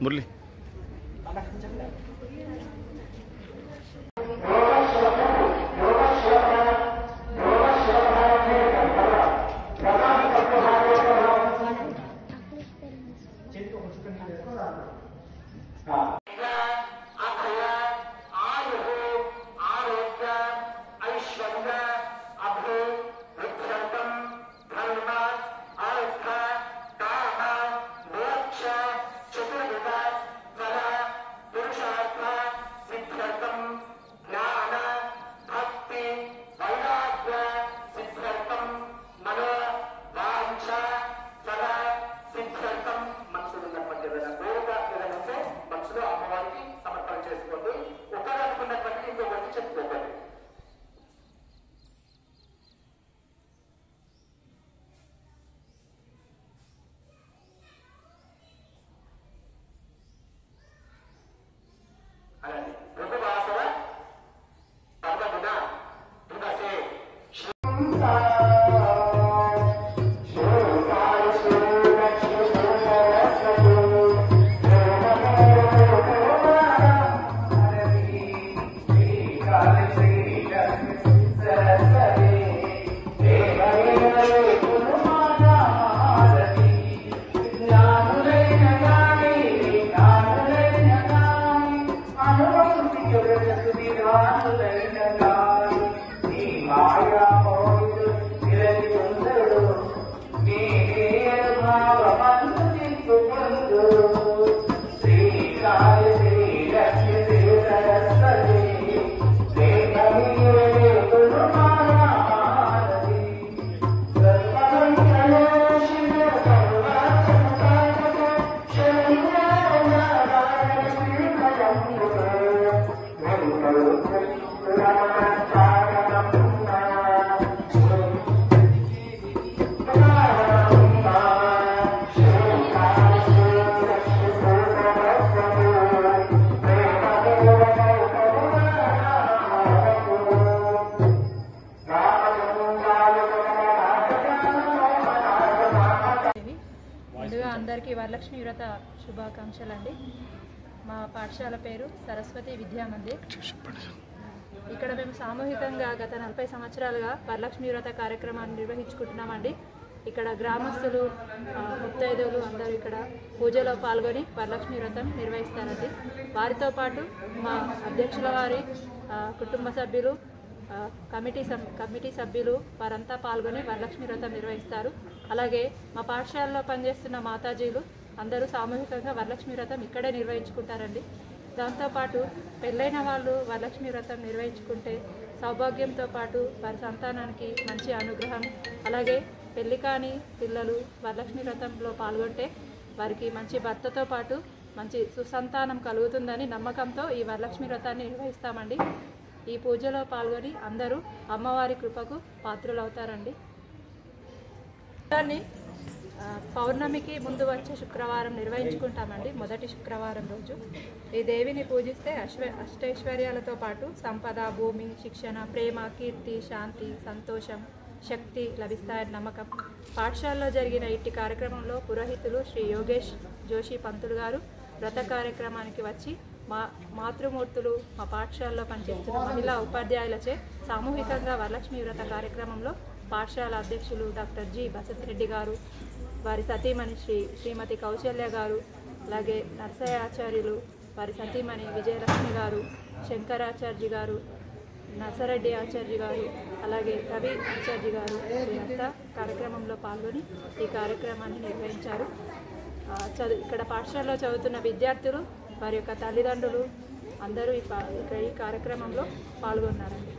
మురళి అందరికీ వరలక్ష్మి వ్రత శుభాకాంక్షలండి. మా పాఠశాల పేరు సరస్వతి విద్యా మందిర్. ఇక్కడ మేము సామూహికంగా గత 40 సంవత్సరాలుగా వరలక్ష్మి వ్రత కార్యక్రమాన్ని నిర్వహించుకుంటున్నామండి. ఇక్కడ గ్రామస్తులు, ముత్తైదువులు అందరూ ఇక్కడ పూజలో పాల్గొని వరలక్ష్మి వ్రతం నిర్వహిస్తారండి. వారితో పాటు మా అధ్యక్షుల వారి కుటుంబ సభ్యులు, కమిటీ సభ్యులు వారంతా పాల్గొని వరలక్ష్మి వ్రతం నిర్వహిస్తారు. అలాగే మా పాఠశాలలో పనిచేస్తున్న మాతాజీలు అందరూ సామూహికంగా వరలక్ష్మి వ్రతం ఇక్కడే నిర్వహించుకుంటారండి. దాంతోపాటు పెళ్ళైన వాళ్ళు వరలక్ష్మి వ్రతం నిర్వహించుకుంటే సౌభాగ్యంతో పాటు వారి సంతానానికి మంచి అనుగ్రహం, అలాగే పెళ్లి కాని పిల్లలు వరలక్ష్మి వ్రతంలో పాల్గొంటే వారికి మంచి భర్తతో పాటు మంచి సుసంతానం కలుగుతుందని నమ్మకంతో ఈ వరలక్ష్మి వ్రతాన్ని నిర్వహిస్తామండి. ఈ పూజలో పాల్గొని అందరూ అమ్మవారి కృపకు పాత్రులవుతారండి. దాన్ని పౌర్ణమికి ముందు వచ్చే శుక్రవారం నిర్వహించుకుంటామండి. మొదటి శుక్రవారం రోజు ఈ దేవిని పూజిస్తే అష్టైశ్వర్యాలతో పాటు సంపద, భూమి, శిక్షణ, ప్రేమ, కీర్తి, శాంతి, సంతోషం, శక్తి లభిస్తాయని నమ్మకం. పాఠశాలలో జరిగిన ఇట్టి కార్యక్రమంలో పురోహితులు శ్రీ యోగేష్ జోషి పంతులు గారు వ్రత కార్యక్రమానికి వచ్చి మాతృమూర్తులు మా పాఠశాలలో పనిచేస్తున్న మహిళా ఉపాధ్యాయులచే సామూహికంగా వరలక్ష్మి వ్రత కార్యక్రమంలో పాఠశాల అధ్యక్షులు డాక్టర్ జి బసతిరెడ్డి గారు, వారి సతీమణి శ్రీమతి కౌశల్య గారు, అలాగే నర్సయ్య ఆచార్యులు, వారి సతీమణి విజయలక్ష్మి గారు, శంకరాచార్య గారు, నర్సరెడ్డి ఆచార్య గారు, అలాగే రవి ఆచార్య గారు వీరంతా కార్యక్రమంలో పాల్గొని ఈ కార్యక్రమాన్ని నిర్వహించారు. ఇక్కడ పాఠశాలలో చదువుతున్న విద్యార్థులు, వారి యొక్క తల్లిదండ్రులు అందరూ ఈ కార్యక్రమంలో పాల్గొన్నారండి.